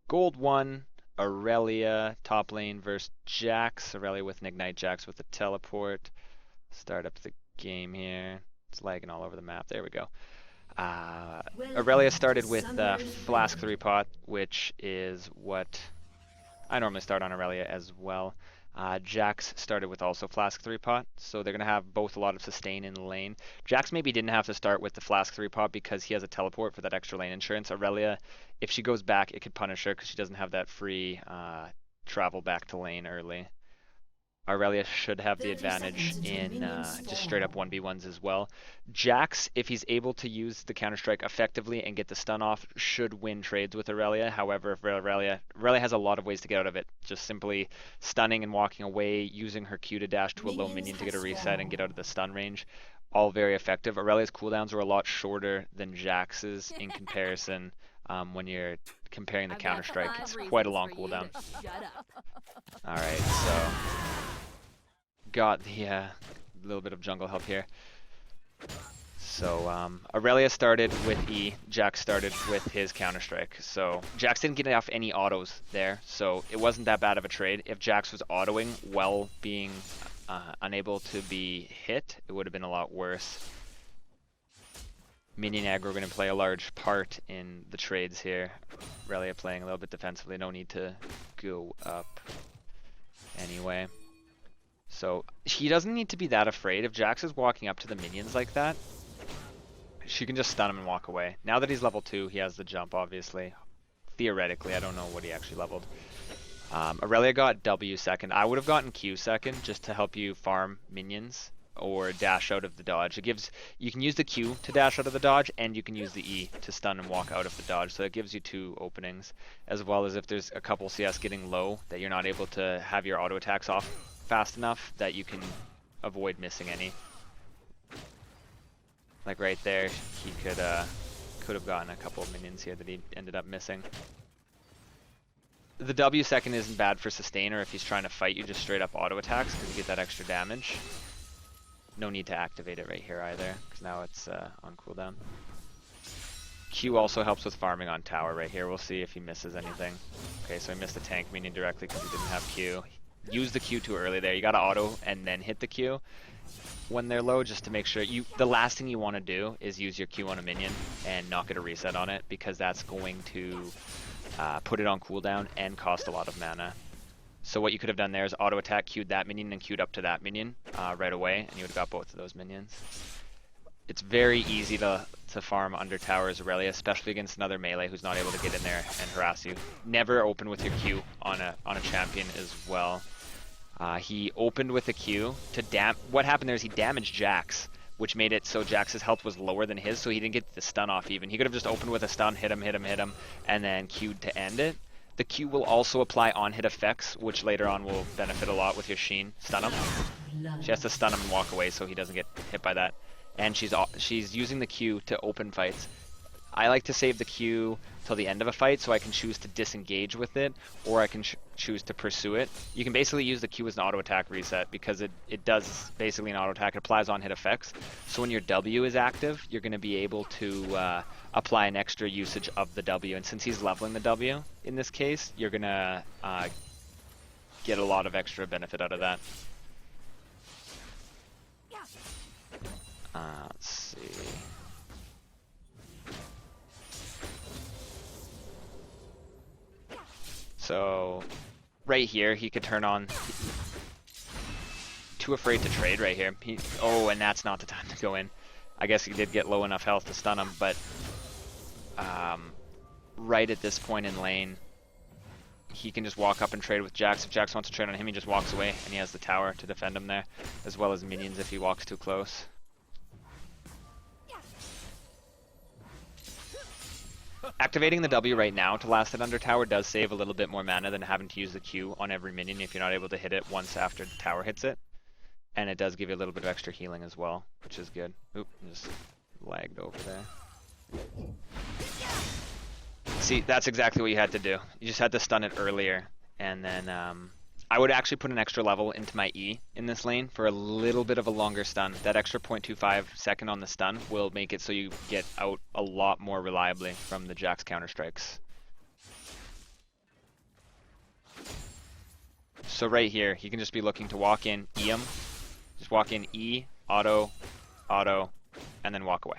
Gold 1, Irelia, top lane versus Jax. Irelia with an Ignite, Jax with a teleport. Start up the game here. It's lagging all over the map. There we go. Irelia Welcome to started with Summer's Flask River. 3 pot, which is what I normally start on Irelia as well. Jax started with also Flask 3 pot, so they're going to have both a lot of sustain in the lane. Jax maybe didn't have to start with the Flask 3 pot because he has a teleport for that extra lane insurance. Irelia, if she goes back, it could punish her because she doesn't have that free travel back to lane early. Irelia should have the 30 advantage seconds until in minions just straight up spawn. 1v1s as well. Jax, if he's able to use the Counter-Strike effectively and get the stun off, should win trades with Irelia. However, if Irelia has a lot of ways to get out of it. Just simply stunning and walking away, using her Q to dash to a low Minions minion to have get a reset and spawned. get out of the stun range. All very effective. Irelia's cooldowns are a lot shorter than Jax's in comparison. When you're comparing the I've got Counter-Strike, five it's quite a reasons long for you to cooldown. shut up. Alright, so got the little bit of jungle help here. So Irelia started with E, Jax started with his Counter-Strike. So Jax didn't get off any autos there, so it wasn't that bad of a trade. If Jax was autoing while being unable to be hit, it would have been a lot worse. Minion aggro going to play a large part in the trades here. Irelia playing a little bit defensively, no need to go up anyway. So he doesn't need to be that afraid. If Jax is walking up to the minions like that, she can just stun him and walk away. Now that he's level 2, he has the jump, obviously. Theoretically, I don't know what he actually leveled. Irelia got W second. I would have gotten Q second just to help you farm minions or dash out of the dodge. You can use the Q to dash out of the dodge, and you can use the E to stun and walk out of the dodge. So it gives you 2 openings, as well as if there's a couple CS getting low that you're not able to have your auto attacks off fast enough that you can avoid missing any. Like right there, he could have gotten a couple of minions here that he ended up missing. The W second isn't bad for sustain, or if he's trying to fight you, just straight up auto attacks because you get that extra damage. No need to activate it right here either, because now it's on cooldown. Q also helps with farming on tower right here. We'll see if he misses anything. Okay, so he missed the tank minion directly because he didn't have Q. Use the Q too early there. You gotta auto and then hit the Q when they're low, just to make sure the last thing you want to do is use your Q on a minion and not get a reset on it, because that's going to put it on cooldown and cost a lot of mana. So what you could have done there is auto attack, queued that minion, and queued up to that minion right away, and you would have got both of those minions. It's very easy to farm under tower as Irelia, especially against another melee who's not able to get in there and harass you. Never open with your Q on a champion as well. He opened with a Q to what happened there is he damaged Jax, which made it so Jax's health was lower than his, so he didn't get the stun off even. He could have just opened with a stun, hit him, and then Q'd to end it. The Q will also apply on-hit effects, which later on will benefit a lot with your Sheen. Stun him. She has to stun him and walk away so he doesn't get hit by that. And she's using the Q to open fights. I like to save the Q till the end of a fight so I can choose to disengage with it, or I can choose to pursue it. You can basically use the Q as an auto attack reset because it does basically an auto attack. It applies on hit effects. So when your W is active, you're going to be able to apply an extra usage of the W. And since he's leveling the W in this case, you're going to get a lot of extra benefit out of that. Let's see. So right here, he could turn on. Too afraid to trade right here. Oh, and that's not the time to go in. I guess he did get low enough health to stun him, but right at this point in lane, he can just walk up and trade with Jax. If Jax wants to trade on him, he just walks away, and he has the tower to defend him there, as well as minions if he walks too close. Activating the W right now to last it under tower does save a little bit more mana than having to use the Q on every minion if you're not able to hit it once after the tower hits it. And it does give you a little bit of extra healing as well, which is good. Oop, just lagged over there. See, that's exactly what you had to do. You just had to stun it earlier, and then I would actually put an extra level into my E in this lane for a little bit of a longer stun. That extra 0.25 second on the stun will make it so you get out a lot more reliably from the Jax counter strikes. So right here, he can just be looking to walk in, E him. Just walk in, E, auto, auto, and then walk away.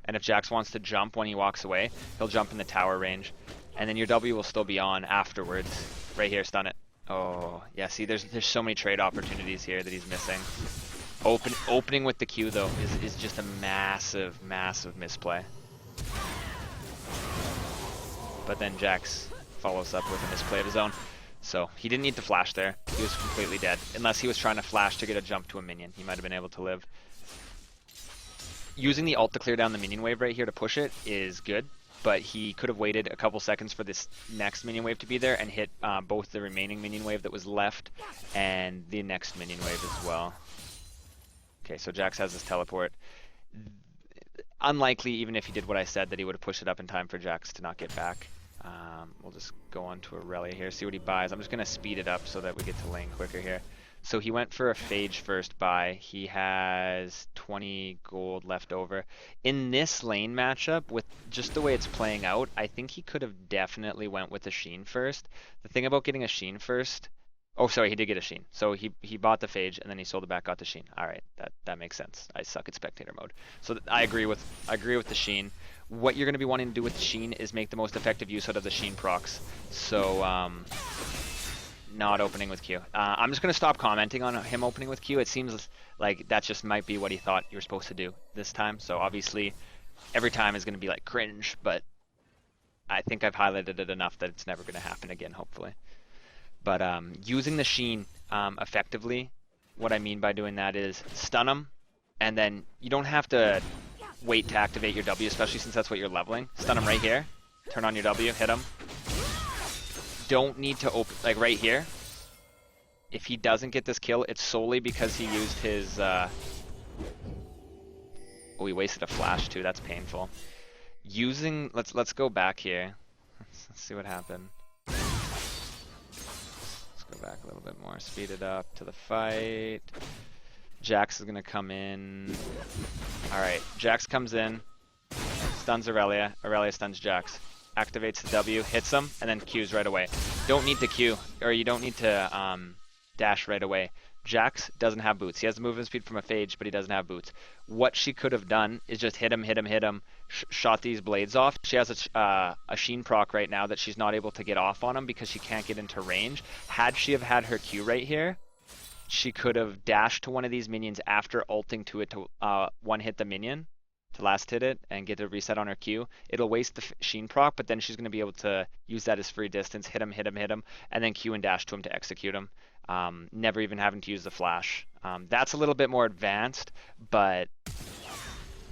And if Jax wants to jump when he walks away, he'll jump in the tower range. And then your W will still be on afterwards. Right here, stun it. Oh, yeah, see, there's so many trade opportunities here that he's missing. Opening with the Q, though, is just a massive, massive misplay. But then Jax follows up with a misplay of his own. So he didn't need to flash there. He was completely dead. Unless he was trying to flash to get a jump to a minion. He might have been able to live. Using the ult to clear down the minion wave right here to push it is good. But he could have waited a couple seconds for this next minion wave to be there and hit both the remaining minion wave that was left and the next minion wave as well. Okay, so Jax has his teleport. Unlikely, even if he did what I said, that he would have pushed it up in time for Jax to not get back. We'll just go on to Irelia here, see what he buys. I'm just going to speed it up so that we get to lane quicker here. So he went for a Phage first buy. He has 20 gold left over. In this lane matchup, with just the way it's playing out, I think he could have definitely went with a Sheen first. The thing about getting a Sheen first... Oh, sorry, he did get a Sheen. So he bought the Phage, and then he sold it back, got the Sheen. All right, that makes sense. I suck at spectator mode. So I agree with the Sheen. What you're going to be wanting to do with the Sheen is make the most effective use out of the Sheen procs. So, not opening with Q. I'm just going to stop commenting on him opening with Q. It seems like that just might be what he thought you were supposed to do this time. So obviously, every time is going to be like cringe, but I think I've highlighted it enough that it's never going to happen again, hopefully. But using the Sheen effectively, what I mean by doing that is stun him, and then you don't have to wait to activate your W, especially since that's what you're leveling. Stun him right here, turn on your W, hit him. Don't need to open, like right here. If he doesn't get this kill, it's solely because he used his... Oh, he wasted a flash too, that's painful. Using... Let's go back here. Let's see what happened. Go back a little bit more, speed it up to the fight. Jax is gonna come in. Alright, Jax comes in, stuns Irelia, Irelia stuns Jax, activates the W, hits him, and then Qs right away. Don't need to Q, or you don't need to dash right away. Jax doesn't have boots. He has the movement speed from a Phage, but he doesn't have boots. What she could have done is just hit him, shot these blades off. She has a Sheen proc right now that she's not able to get off on him because she can't get into range. Had she have had her Q right here, she could have dashed to one of these minions after ulting to it to one-hit the minion, to last hit it, and get a reset on her Q. It'll waste the Sheen proc, but then she's going to be able to use that as free distance, hit him, and then Q and dash to him to execute him. Never even having to use the flash. That's a little bit more advanced, but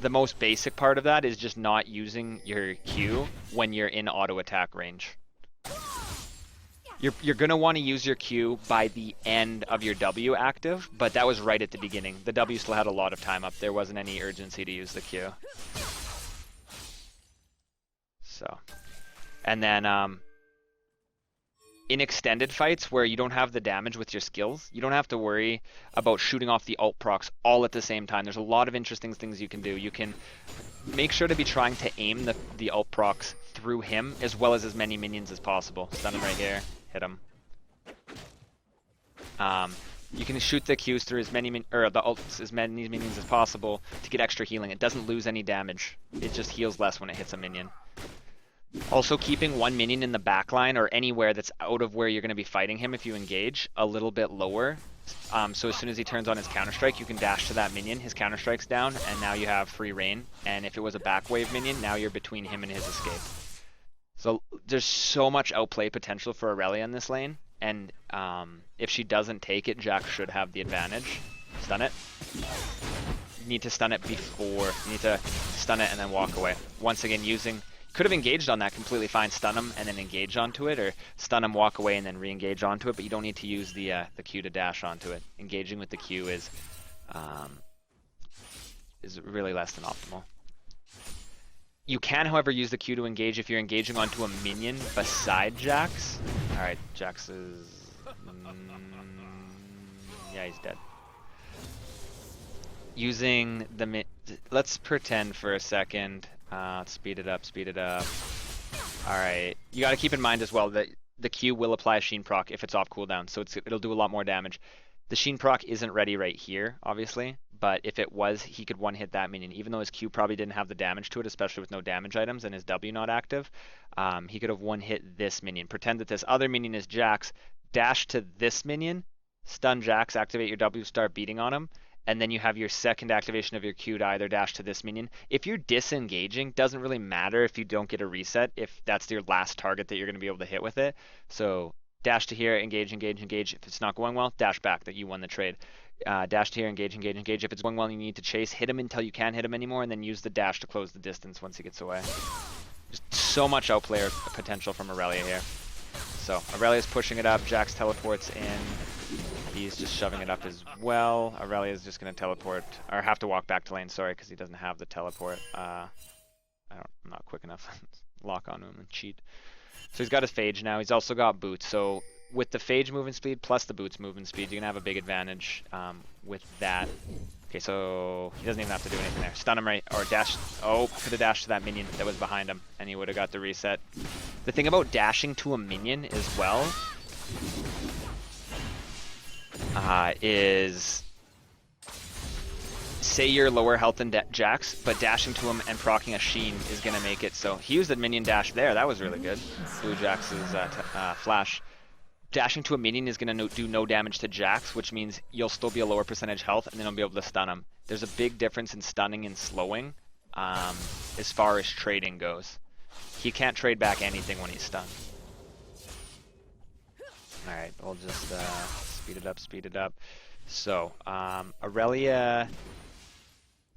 the most basic part of that is just not using your Q when you're in auto attack range. You're going to want to use your Q by the end of your W active, but that was right at the beginning. The W still had a lot of time up. There wasn't any urgency to use the Q. So, and then in extended fights where you don't have the damage with your skills, you don't have to worry about shooting off the ult procs all at the same time. There's a lot of interesting things you can do. You can make sure to be trying to aim the ult procs through him as well as many minions as possible. Stun him right here, hit him. You can shoot the Qs through the ults as many minions as possible to get extra healing. It doesn't lose any damage. It just heals less when it hits a minion. Also, keeping one minion in the backline or anywhere that's out of where you're going to be fighting him if you engage a little bit lower. So as soon as he turns on his counter-strike, you can dash to that minion. His counter-strike's down, and now you have free reign. And if it was a back wave minion, now you're between him and his escape. So there's so much outplay potential for Irelia in this lane. And if she doesn't take it, Jax should have the advantage. Stun it. You need to stun it before. You need to stun it and then walk away. Once again, using... Could have engaged on that completely fine, stun him and then engage onto it, or stun him, walk away, and then re-engage onto it, but you don't need to use the Q to dash onto it. Engaging with the Q is really less than optimal. You can, however, use the Q to engage if you're engaging onto a minion beside Jax. Alright, Jax is... yeah, he's dead. Using the... Let's pretend for a second... speed it up. Alright, you gotta keep in mind as well that the Q will apply a Sheen proc if it's off cooldown, so it'll do a lot more damage. The Sheen proc isn't ready right here, obviously, but if it was, he could one-hit that minion. Even though his Q probably didn't have the damage to it, especially with no damage items and his W not active, he could have one-hit this minion. Pretend that this other minion is Jax, dash to this minion, stun Jax, activate your W, start beating on him, and then you have your second activation of your Q to either dash to this minion. If you're disengaging, doesn't really matter if you don't get a reset, if that's your last target that you're going to be able to hit with it. So dash to here, engage, engage, engage. If it's not going well, dash back that you won the trade. Dash to here, engage, engage, engage. If it's going well and you need to chase, hit him until you can't hit him anymore, and then use the dash to close the distance once he gets away. Just so much outplayer potential from Irelia here. So Irelia's pushing it up, Jax teleports in. He's just shoving it up as well. Irelia is just going to teleport, or have to walk back to lane, sorry, because he doesn't have the teleport. I'm not quick enough. Lock onto him and cheat. So he's got his Phage now. He's also got boots. So with the Phage movement speed plus the boots movement speed, you're going to have a big advantage with that. Okay, so he doesn't even have to do anything there. Stun him right, or dash. Oh, could have dashed to that minion that was behind him, and he would have got the reset. The thing about dashing to a minion as well is, say you're lower health than Jax, but dashing to him and proccing a Sheen is going to make it so. He used the minion dash there. That was really good. Blue Jax's flash. Dashing to a minion is going to do no damage to Jax, which means you'll still be a lower percentage health, and then you'll be able to stun him. There's a big difference in stunning and slowing as far as trading goes. He can't trade back anything when he's stunned. Alright, we'll just speed it up. So, Irelia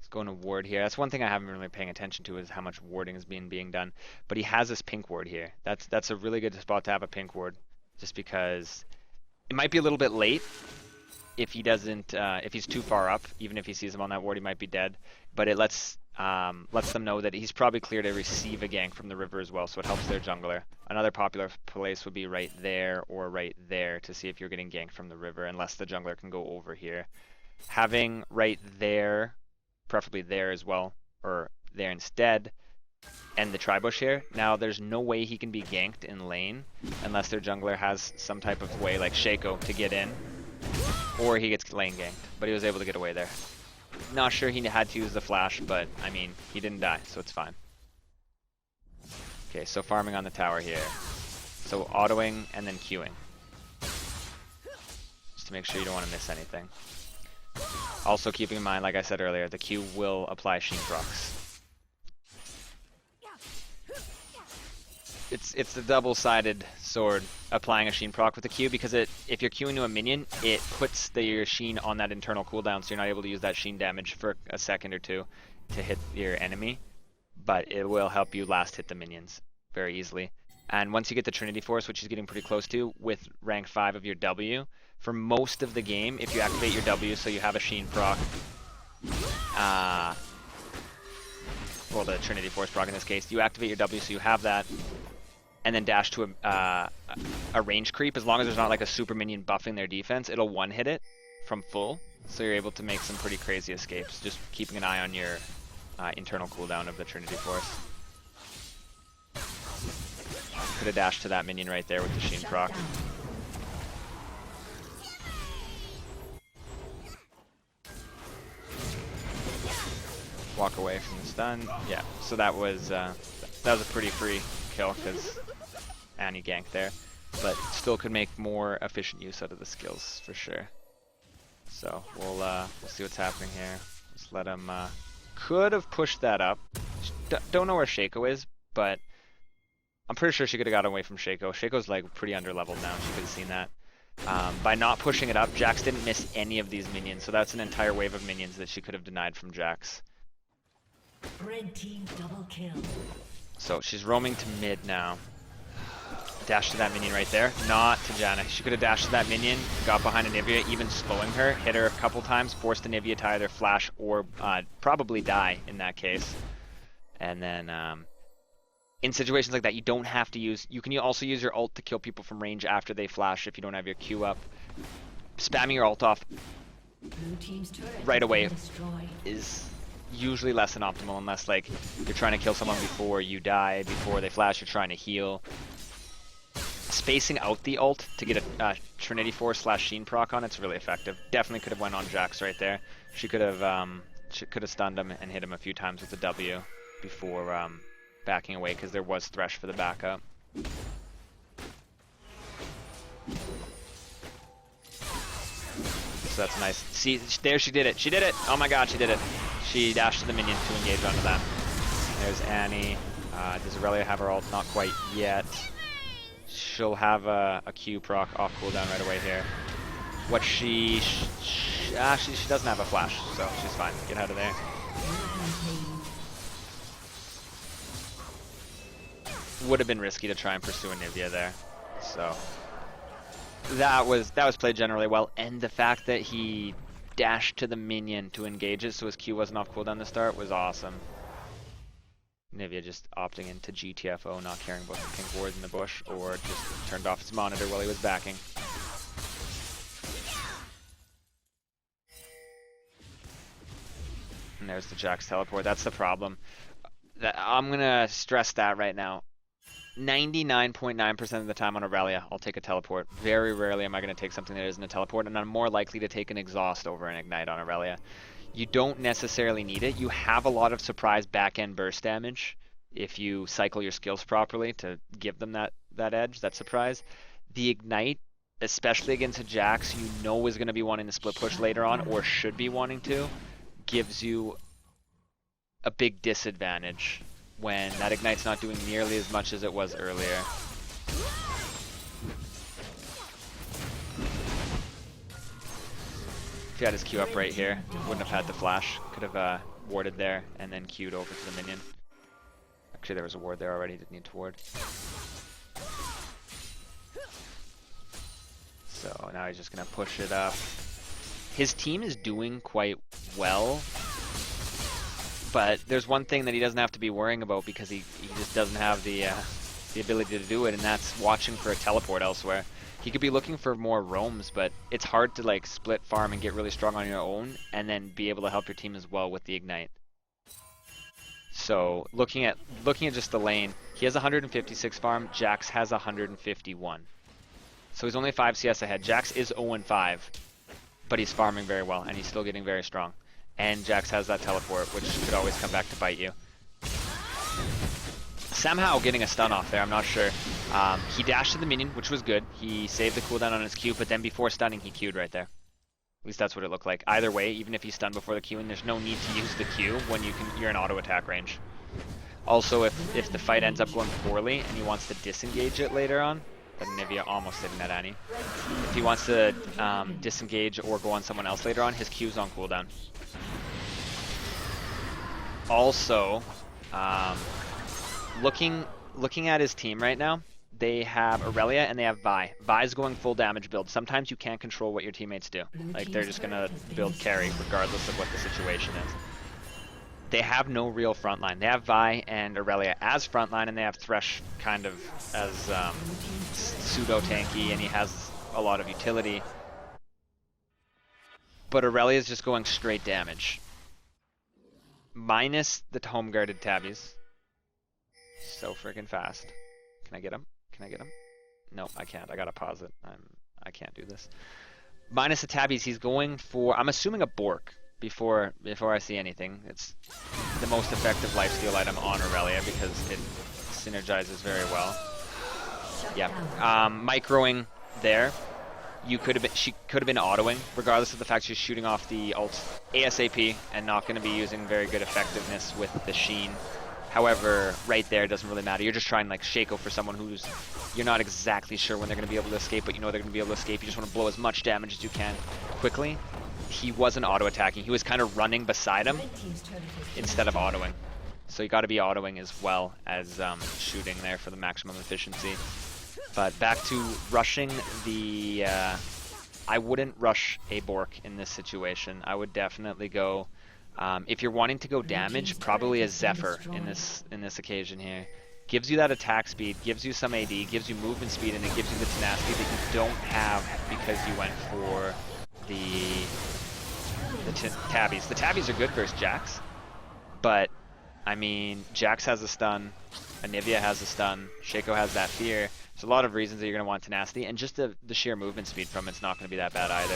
is going to ward here. That's one thing I haven't been really paying attention to, is how much warding is being done. But he has this pink ward here. That's a really good spot to have a pink ward, just because it might be a little bit late if he doesn't, if he's too far up. Even if he sees him on that ward, he might be dead. But it lets them know that he's probably clear to receive a gank from the river as well, so it helps their jungler. Another popular place would be right there or right there to see if you're getting ganked from the river, unless the jungler can go over here. Having right there, preferably there as well, or there instead, and the tri-bush here, now there's no way he can be ganked in lane unless their jungler has some type of way, like Shaco, to get in, or he gets lane ganked, but he was able to get away there. Not sure he had to use the flash, but I mean, he didn't die, so it's fine. Okay, so farming on the tower here. So autoing and then queuing, just to make sure you don't want to miss anything. Also keeping in mind, like I said earlier, the Q will apply Sheen procs. It's the double-sided sword, applying a Sheen proc with the Q, because if you're queuing to a minion, it puts your Sheen on that internal cooldown, so you're not able to use that Sheen damage for a second or two to hit your enemy, but it will help you last hit the minions very easily. And once you get the Trinity Force, which is getting pretty close to, with rank 5 of your W, for most of the game, if you activate your W so you have a Sheen proc, well, the Trinity Force proc in this case, you activate your W so you have that, and then dash to a range creep. As long as there's not like a super minion buffing their defense, it'll one-hit it from full, so you're able to make some pretty crazy escapes, just keeping an eye on your internal cooldown of the Trinity Force. Could have dashed to that minion right there with the Sheen proc. Walk away from the stun. Yeah, so that was a pretty free kill, because Annie ganked there, but still could make more efficient use out of the skills for sure. So we'll see what's happening here. Just let him. Could have pushed that up. Don't know where Shaco is, but I'm pretty sure she could have got away from Shaco. Shaco's like pretty under-leveled now. She could have seen that. By not pushing it up, Jax didn't miss any of these minions, so that's an entire wave of minions that she could have denied from Jax. Red team double kill. So she's roaming to mid now. Dash to that minion right there. Not to Janna. She could have dashed to that minion, got behind Anivia, even slowing her, hit her a couple times, forced Anivia to either flash or probably die in that case. And then in situations like that, you don't have to use... You can also use your ult to kill people from range after they flash if you don't have your Q up. Spamming your ult off right away is usually less than optimal, unless like you're trying to kill someone before you die, before they flash, you're trying to heal. spacing out the ult to get a Trinity Force / Sheen proc on, it's really effective. Definitely could have went on Jax right there. She could have stunned him and hit him a few times with the W before backing away, because there was Thresh for the backup. So that's nice. See, there she did it. She did it. Oh my god, she did it. She dashed to the minion to engage onto that. There's Annie. Does Irelia have her ult? Not quite yet. She'll have a Q proc off cooldown right away here. What she doesn't have a flash, so she's fine. Get out of there. Would have been risky to try and pursue Anivia there. So that was played generally well, and the fact that he dashed to the minion to engage it so his Q wasn't off cooldown to start was awesome. Anivia just opting into GTFO, not caring about the pink ward in the bush, or just turned off his monitor while he was backing. And there's the Jax teleport. That's the problem. I'm gonna stress that right now. 99.9% of the time on Irelia, I'll take a teleport. Very rarely am I going to take something that isn't a teleport, and I'm more likely to take an exhaust over an ignite on Irelia. You don't necessarily need it. You have a lot of surprise back-end burst damage if you cycle your skills properly to give them that edge, that surprise. The ignite, especially against a Jax you know is going to be wanting to split push later on, or should be wanting to, gives you a big disadvantage when that ignite's not doing nearly as much as it was earlier. If he had his Q up right here, wouldn't have had the flash. Could have warded there and then Q'd over to the minion. Actually, there was a ward there already, didn't need to ward. So now he's just gonna push it up. His team is doing quite well, but there's one thing that he doesn't have to be worrying about, because he just doesn't have the ability to do it, and that's watching for a teleport elsewhere. He could be looking for more roams, but it's hard to like split farm and get really strong on your own and then be able to help your team as well with the ignite. So looking at just the lane, he has 156 farm, Jax has 151. So he's only 5 CS ahead. Jax is 0-5, but he's farming very well and he's still getting very strong. And Jax has that teleport, which could always come back to bite you. Somehow getting a stun off there, I'm not sure. He dashed to the minion, which was good. He saved the cooldown on his Q, but then before stunning, he Q'd right there. At least that's what it looked like. Either way, even if he's stunned before the Q, and there's no need to use the Q when you're in auto attack range. Also, if the fight ends up going poorly and he wants to disengage it later on, then Anivia almost hitting that Annie. If he wants to disengage or go on someone else later on, his Q's on cooldown. Also, looking at his team right now, they have Irelia and they have Vi. Vi's going full damage build. Sometimes you can't control what your teammates do. Like, they're just going to build carry regardless of what the situation is. They have no real frontline. They have Vi and Irelia as frontline, and they have Thresh kind of as pseudo-tanky, and he has a lot of utility. But Irelia is just going straight damage. Minus the home-guarded tabbies. So freaking fast. Can I get him? Can I get him? No, I can't. I gotta pause it. I can't do this. Minus the tabbies, he's going for, I'm assuming, a Bork before I see anything. It's the most effective lifesteal item on Irelia because it synergizes very well. Yeah. Microing there. She could have been autoing, regardless of the fact she's shooting off the ult ASAP and not going to be using very good effectiveness with the Sheen. However, right there, it doesn't really matter. You're just trying like Shaco for someone who's, you're not exactly sure when they're going to be able to escape, but you know they're going to be able to escape. You just want to blow as much damage as you can quickly. He wasn't auto-attacking. He was kind of running beside him instead of autoing. So you got to be autoing as well as shooting there for the maximum efficiency. But back to rushing the... I wouldn't rush a Bork in this situation. I would definitely go... if you're wanting to go damage, probably a Zephyr in this occasion here. Gives you that attack speed, gives you some AD, gives you movement speed, and it gives you the tenacity that you don't have because you went for the tabbies. The tabbies are good versus Jax, but I mean, Jax has a stun, Anivia has a stun, Shaco has that fear, There's a lot of reasons that you're going to want tenacity, and just the sheer movement speed from it's not going to be that bad either.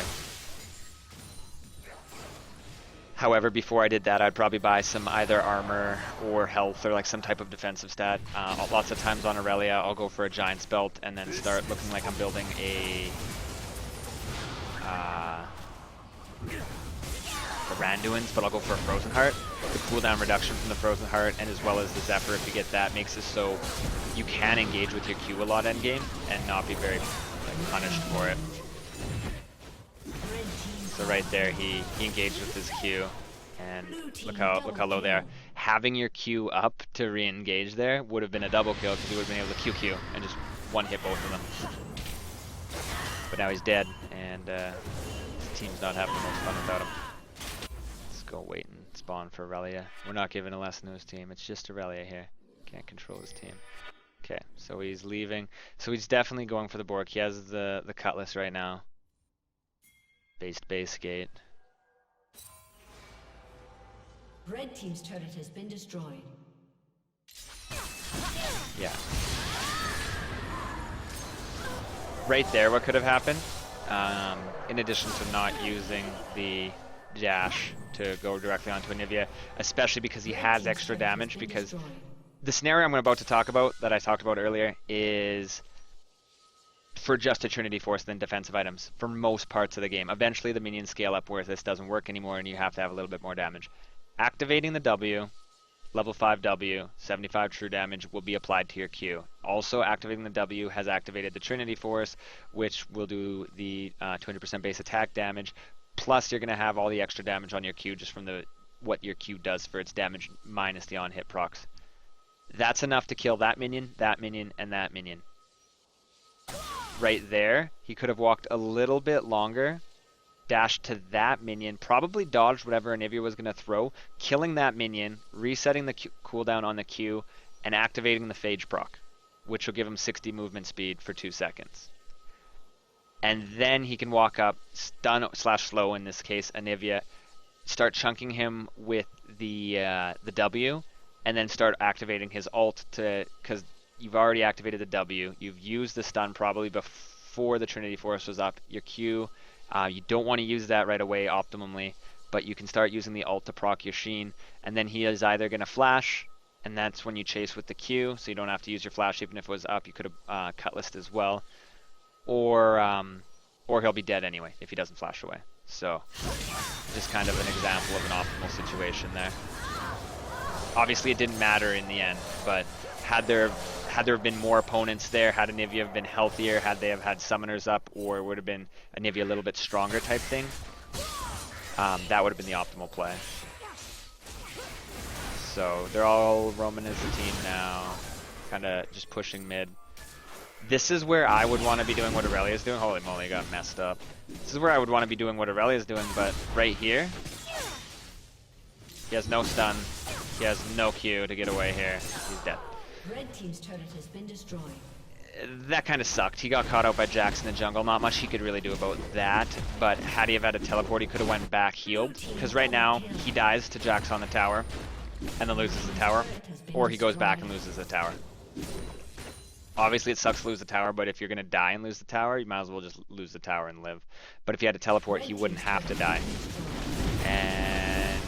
However, before I did that, I'd probably buy some either armor or health or like some type of defensive stat. Lots of times on Irelia, I'll go for a Giant's Belt and then start looking like I'm building a the Randuin's, but I'll go for a Frozen Heart. The cooldown reduction from the Frozen Heart, and as well as the Zephyr, if you get that, makes it so you can engage with your Q a lot endgame and not be very punished for it. So right there, he engaged with his Q, and look how low they are. Having your Q up to re-engage there would have been a double kill because he would have been able to QQ and just one hit both of them. But now he's dead, and his team's not having the most fun without him. Let's go wait and spawn for Irelia. We're not giving a lesson to his team. It's just Irelia here. Can't control his team. Okay, so he's leaving. So he's definitely going for the Bork. He has the Cutlass right now. Base gate. Red team's turret has been destroyed. Yeah. Right there, what could have happened? In addition to not using the dash to go directly onto Anivia, especially because he has extra damage, because the scenario I'm about to talk about, that I talked about earlier, is for just a Trinity Force than defensive items for most parts of the game. Eventually the minions scale up where this doesn't work anymore and you have to have a little bit more damage. Activating the W, level 5 W, 75 true damage will be applied to your Q. Also activating the W has activated the Trinity Force, which will do the 200% base attack damage, plus you're going to have all the extra damage on your Q just from what your Q does for its damage minus the on-hit procs. That's enough to kill that minion, and that minion. Right there, he could have walked a little bit longer, dashed to that minion, probably dodged whatever Anivia was going to throw, killing that minion, resetting the cooldown on the Q, and activating the Phage proc, which will give him 60 movement speed for 2 seconds. And then he can walk up, stun / slow in this case, Anivia, start chunking him with the W, and then start activating his ult because you've already activated the W. You've used the stun probably before the Trinity Force was up. Your Q, you don't want to use that right away optimally, but you can start using the ult to proc your Sheen, and then he is either going to flash, and that's when you chase with the Q, so you don't have to use your flash. Even if it was up, you could have cutlassed as well, or he'll be dead anyway if he doesn't flash away. So just kind of an example of an optimal situation there. Obviously it didn't matter in the end, but had there have been more opponents there, had Anivia have been healthier, had they have had summoners up, or it would have been Anivia a little bit stronger type thing, that would have been the optimal play. So they're all roaming as a team now, kind of just pushing mid. This is where I would want to be doing what Irelia is doing. Holy moly, got messed up. This is where I would want to be doing what Irelia is doing, but right here, he has no stun, he has no Q to get away here, he's dead. Red team's turret has been destroyed. That kind of sucked. He got caught out by Jax in the jungle. Not much he could really do about that, but had he have had a teleport, he could have went back healed, because right now he dies to Jax on the tower and then loses the tower, or he goes back and loses the tower. Obviously it sucks to lose the tower, but if you're going to die and lose the tower, you might as well just lose the tower and live. But if he had to teleport, he wouldn't have to die. And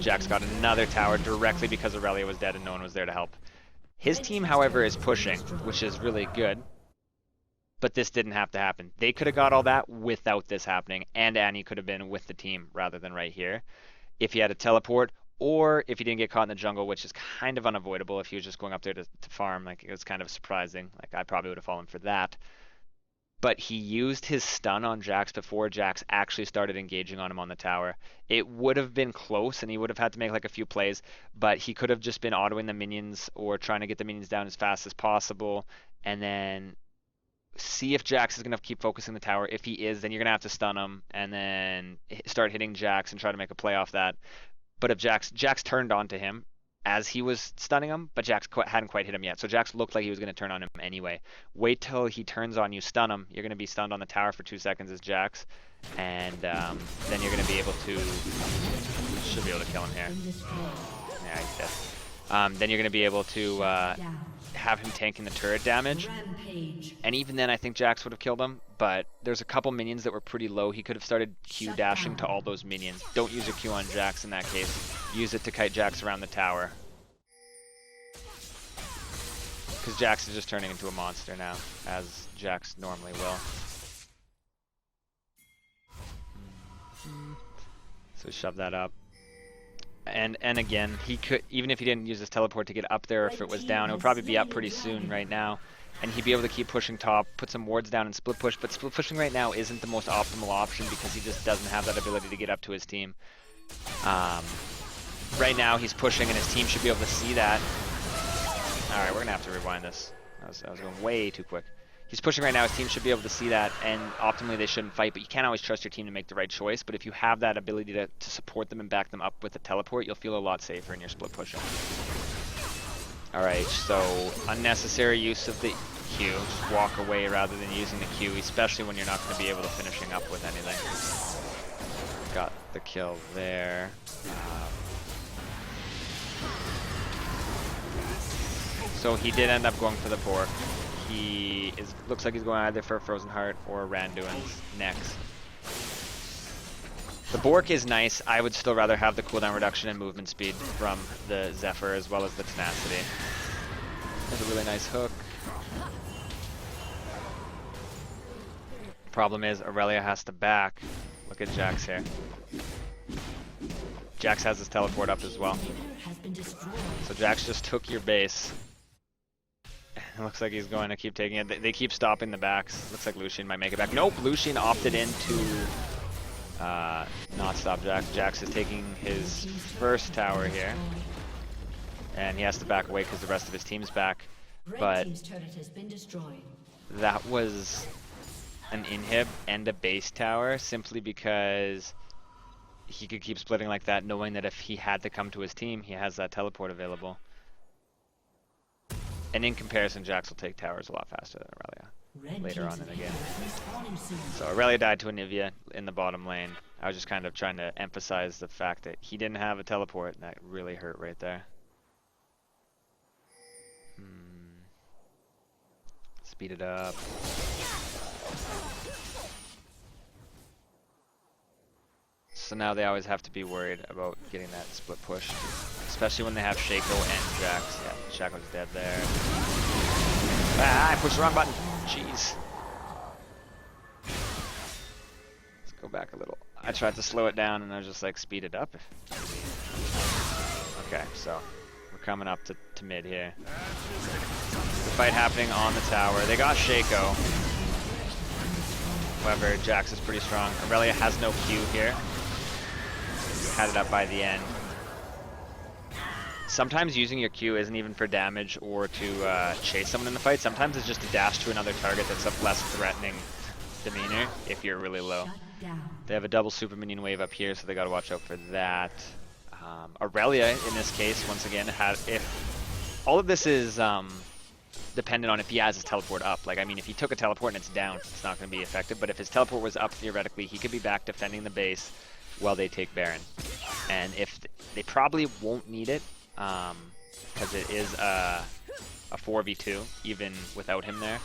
Jax got another tower directly because Irelia was dead and no one was there to help. His team, however, is pushing, which is really good. But this didn't have to happen. They could have got all that without this happening, and Annie could have been with the team rather than right here. If he had a teleport, or if he didn't get caught in the jungle, which is kind of unavoidable if he was just going up there to farm. Like, it was kind of surprising. Like, I probably would have fallen for that. But he used his stun on Jax before Jax actually started engaging on him on the tower. It would have been close, and he would have had to make like a few plays, but he could have just been autoing the minions or trying to get the minions down as fast as possible, and then see if Jax is going to keep focusing the tower. If he is, then you're going to have to stun him, and then start hitting Jax and try to make a play off that. But if Jax turned onto him as he was stunning him, but Jax hadn't quite hit him yet. So Jax looked like he was going to turn on him anyway. Wait till he turns on you, stun him. You're going to be stunned on the tower for 2 seconds as Jax. And then you're going to be able to... Should be able to kill him here. Yeah, he's dead. then you're going to be able to Down. have him tanking the turret damage. Rampage. And even then, I think Jax would have killed him, but there's a couple minions that were pretty low. He could have started Q Shut dashing to down. all those minions. Don't use your Q on Jax in that case. Use it to kite Jax around the tower. Because Jax is just turning into a monster now, as Jax normally will. So shove that up. And again, he could, even if he didn't use his teleport to get up there, if it was down, it would probably be up pretty soon right now. And he'd be able to keep pushing top, put some wards down and split push, but split pushing right now isn't the most optimal option because he just doesn't have that ability to get up to his team. Right now he's pushing and his team should be able to see that. Alright, we're gonna have to rewind this. I was going way too quick. He's pushing right now, his team should be able to see that, and optimally they shouldn't fight, but you can't always trust your team to make the right choice, but if you have that ability to support them and back them up with a teleport, you'll feel a lot safer in your split pushing. Alright, so unnecessary use of the Q. Just walk away rather than using the Q, especially when you're not going to be able to finishing up with anything. Got the kill there. So he did end up going for the Bork. He looks like he's going either for a Frozen Heart or Randuin's next. The Bork is nice. I would still rather have the cooldown reduction and movement speed from the Zephyr as well as the Tenacity. That's a really nice hook. Problem is, Irelia has to back. Look at Jax here. Jax has his teleport up as well. So Jax just took your base. It looks like he's going to keep taking it. They keep stopping the backs. Looks like Lucian might make it back. Nope, Lucian opted in to not stop Jax. Jax is taking his first tower here. And he has to back away because the rest of his team's back. But that was an inhib and a base tower simply because he could keep splitting like that, knowing that if he had to come to his team, he has that teleport available. And in comparison, Jax will take towers a lot faster than Irelia later on in the game. So Irelia died to Anivia in the bottom lane. I was just kind of trying to emphasize the fact that he didn't have a teleport, and that really hurt right there. Speed it up. So now they always have to be worried about getting that split push, especially when they have Shaco and Jax. Yeah, Shaco's dead there. Ah, I pushed the wrong button. Jeez. Let's go back a little. I tried to slow it down and I was just like, speed it up. Okay, so we're coming up to mid here. The fight happening on the tower. They got Shaco. However, Jax is pretty strong. Irelia has no Q here. Had it up by the end. Sometimes using your Q isn't even for damage or to chase someone in the fight. Sometimes it's just to dash to another target that's of less threatening demeanor if you're really low. They have a double super minion wave up here, so they got to watch out for that. Irelia, in this case, once again, if all of this is dependent on if he has his teleport up. Like, I mean, if he took a teleport and it's down, it's not going to be effective. But if his teleport was up, theoretically, he could be back defending the base while they take Baron. And if they probably won't need it, because it is a 4v2, even without him there.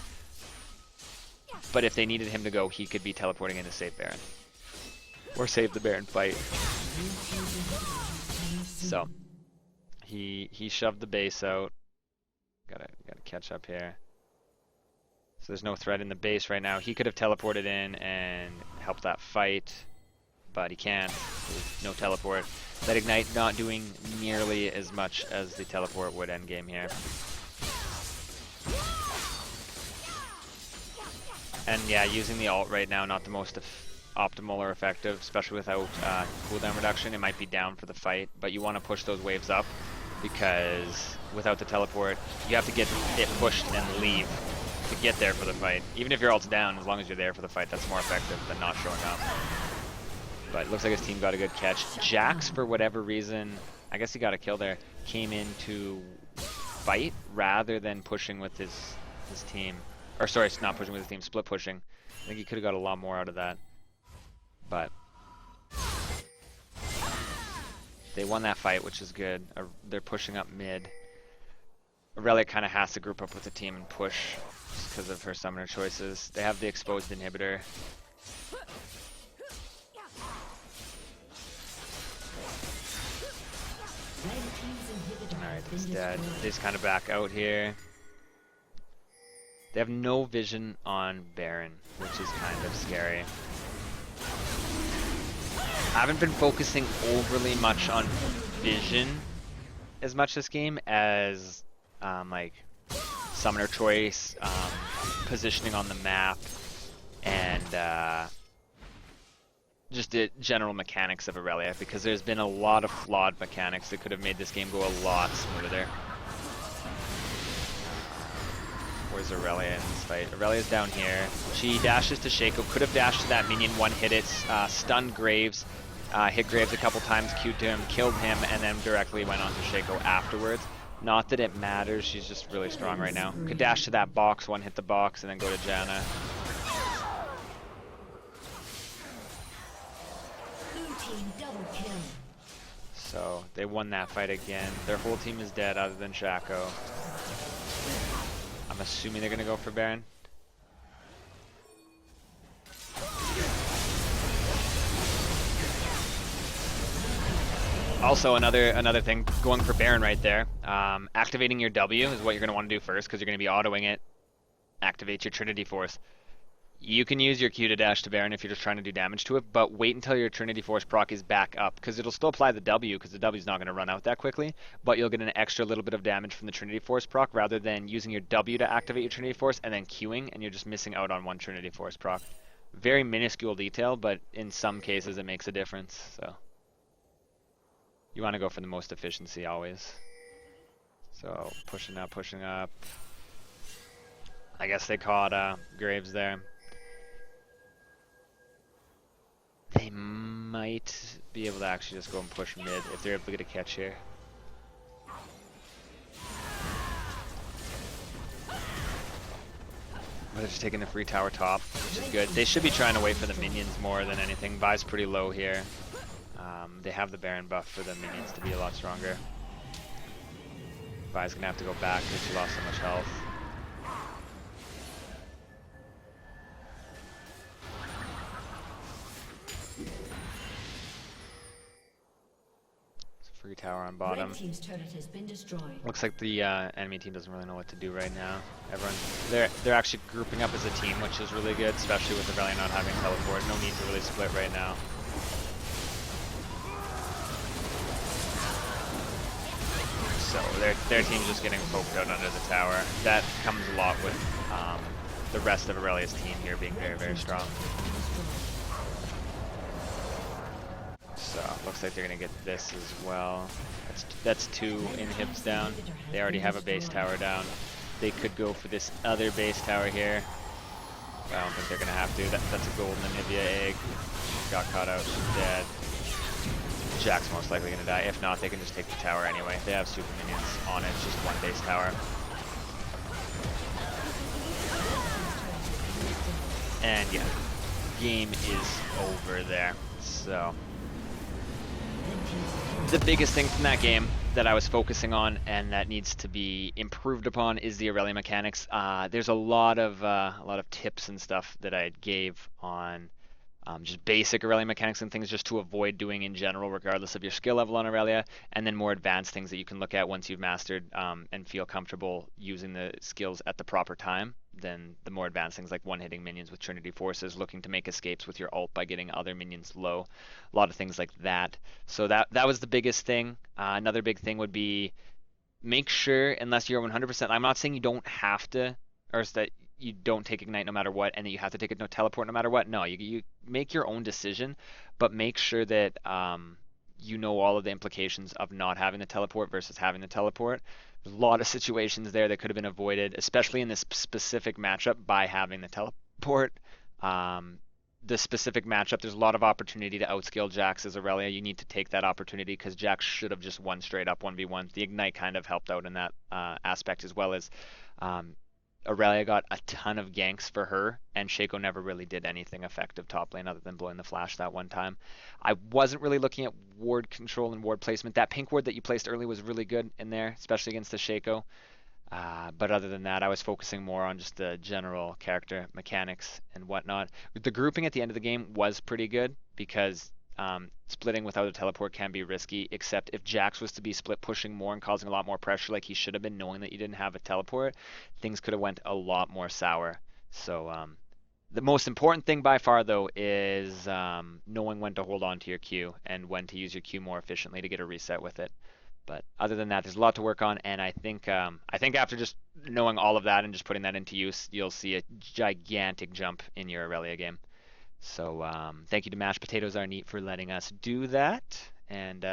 But if they needed him to go, he could be teleporting in to save Baron. Or save the Baron fight. So, he shoved the base out. Gotta catch up here. So there's no threat in the base right now. He could have teleported in and helped that fight, but he can't. There's no teleport. That Ignite not doing nearly as much as the teleport would end game here. And yeah, using the ult right now, not the most optimal or effective, especially without cooldown reduction. It might be down for the fight, but you want to push those waves up because without the teleport, you have to get it pushed and leave to get there for the fight. Even if your ult's down, as long as you're there for the fight, that's more effective than not showing up. But it looks like his team got a good catch. Jax, for whatever reason, I guess he got a kill there, came in to fight rather than pushing with his team. Or sorry, it's not pushing with his team, split pushing. I think he could have got a lot more out of that. But They won that fight, which is good. They're pushing up mid. Irelia kind of has to group up with the team and push just because of her summoner choices. They have the exposed inhibitor. Alright, it's dead. They just kind of back out here. They have no vision on Baron, which is kind of scary. I haven't been focusing overly much on vision as much this game as like summoner choice, positioning on the map, and just the general mechanics of Irelia, because there's been a lot of flawed mechanics that could have made this game go a lot smoother. Where's Irelia in this fight? Aurelia's down here. She dashes to Shaco, could have dashed to that minion, one-hit it, stunned Graves, hit Graves a couple times, Q'd to him, killed him, and then directly went on to Shaco afterwards. Not that it matters, she's just really strong right now. Could dash to that box, one-hit the box, and then go to Janna. So they won that fight again. Their whole team is dead other than Shaco. I'm assuming they're gonna go for Baron. Also, another thing, going for Baron right there. Activating your W is what you're gonna want to do first, because you're gonna be autoing it. Activate your Trinity Force. You can use your Q to dash to Baron if you're just trying to do damage to it, but wait until your Trinity Force proc is back up, because it'll still apply the W, because the W is not going to run out that quickly, but you'll get an extra little bit of damage from the Trinity Force proc, rather than using your W to activate your Trinity Force and then Qing, and you're just missing out on one Trinity Force proc. Very minuscule detail, but in some cases it makes a difference, so. You want to go for the most efficiency always. So, pushing up, pushing up. I guess they caught Graves there. They might be able to actually just go and push mid if they're able to get a catch here. But they're just taking the free tower top, which is good. They should be trying to wait for the minions more than anything. Vi's pretty low here. They have the Baron buff for the minions to be a lot stronger. Vi's gonna have to go back because she lost so much health. Free tower on bottom. Red team's turret has been destroyed. Looks like the enemy team doesn't really know what to do right now. They're actually grouping up as a team, which is really good, especially with Irelia not having teleport. No need to really split right now. So their team's just getting poked out under the tower. That comes a lot with the rest of Aurelia's team here being very, very strong. So looks like they're gonna get this as well. That's two inhibs down. They already have a base tower down. They could go for this other base tower here. I don't think they're gonna have to. That's a golden Anivia egg. Got caught out. She's dead. Jack's most likely gonna die. If not, they can just take the tower anyway. They have super minions on it. It's just one base tower. And yeah, game is over there. So the biggest thing from that game that I was focusing on and that needs to be improved upon is the Irelia mechanics. There's a lot of tips and stuff that I gave on just basic Irelia mechanics and things just to avoid doing in general, regardless of your skill level on Irelia, and then more advanced things that you can look at once you've mastered and feel comfortable using the skills at the proper time. Then the more advanced things like one-hitting minions with Trinity Forces, looking to make escapes with your ult by getting other minions low, a lot of things like that. So that was the biggest thing. Another big thing would be make sure, unless you're 100%, I'm not saying you don't have to, or that you don't take Ignite no matter what, and that you have to take no teleport no matter what. No, you make your own decision, but make sure that you know all of the implications of not having the teleport versus having the teleport. There's a lot of situations there that could have been avoided, especially in this specific matchup, by having the teleport. The specific matchup, there's a lot of opportunity to outscale Jax as Irelia. You need to take that opportunity because Jax should have just won straight up 1v1. The Ignite kind of helped out in that aspect, as well as Irelia got a ton of ganks for her, and Shaco never really did anything effective top lane other than blowing the flash that one time. I wasn't really looking at ward control and ward placement. That pink ward that you placed early was really good in there, especially against the Shaco. But other than that, I was focusing more on just the general character mechanics and whatnot. The grouping at the end of the game was pretty good because splitting without a teleport can be risky, except if Jax was to be split pushing more and causing a lot more pressure like he should have been, knowing that you didn't have a teleport, things could have went a lot more sour. So the most important thing by far, though, is knowing when to hold on to your Q and when to use your Q more efficiently to get a reset with it. But other than that, there's a lot to work on, and I think after just knowing all of that and just putting that into use, you'll see a gigantic jump in your Irelia game. So thank you to Mashedpotatosareneat for letting us do that, and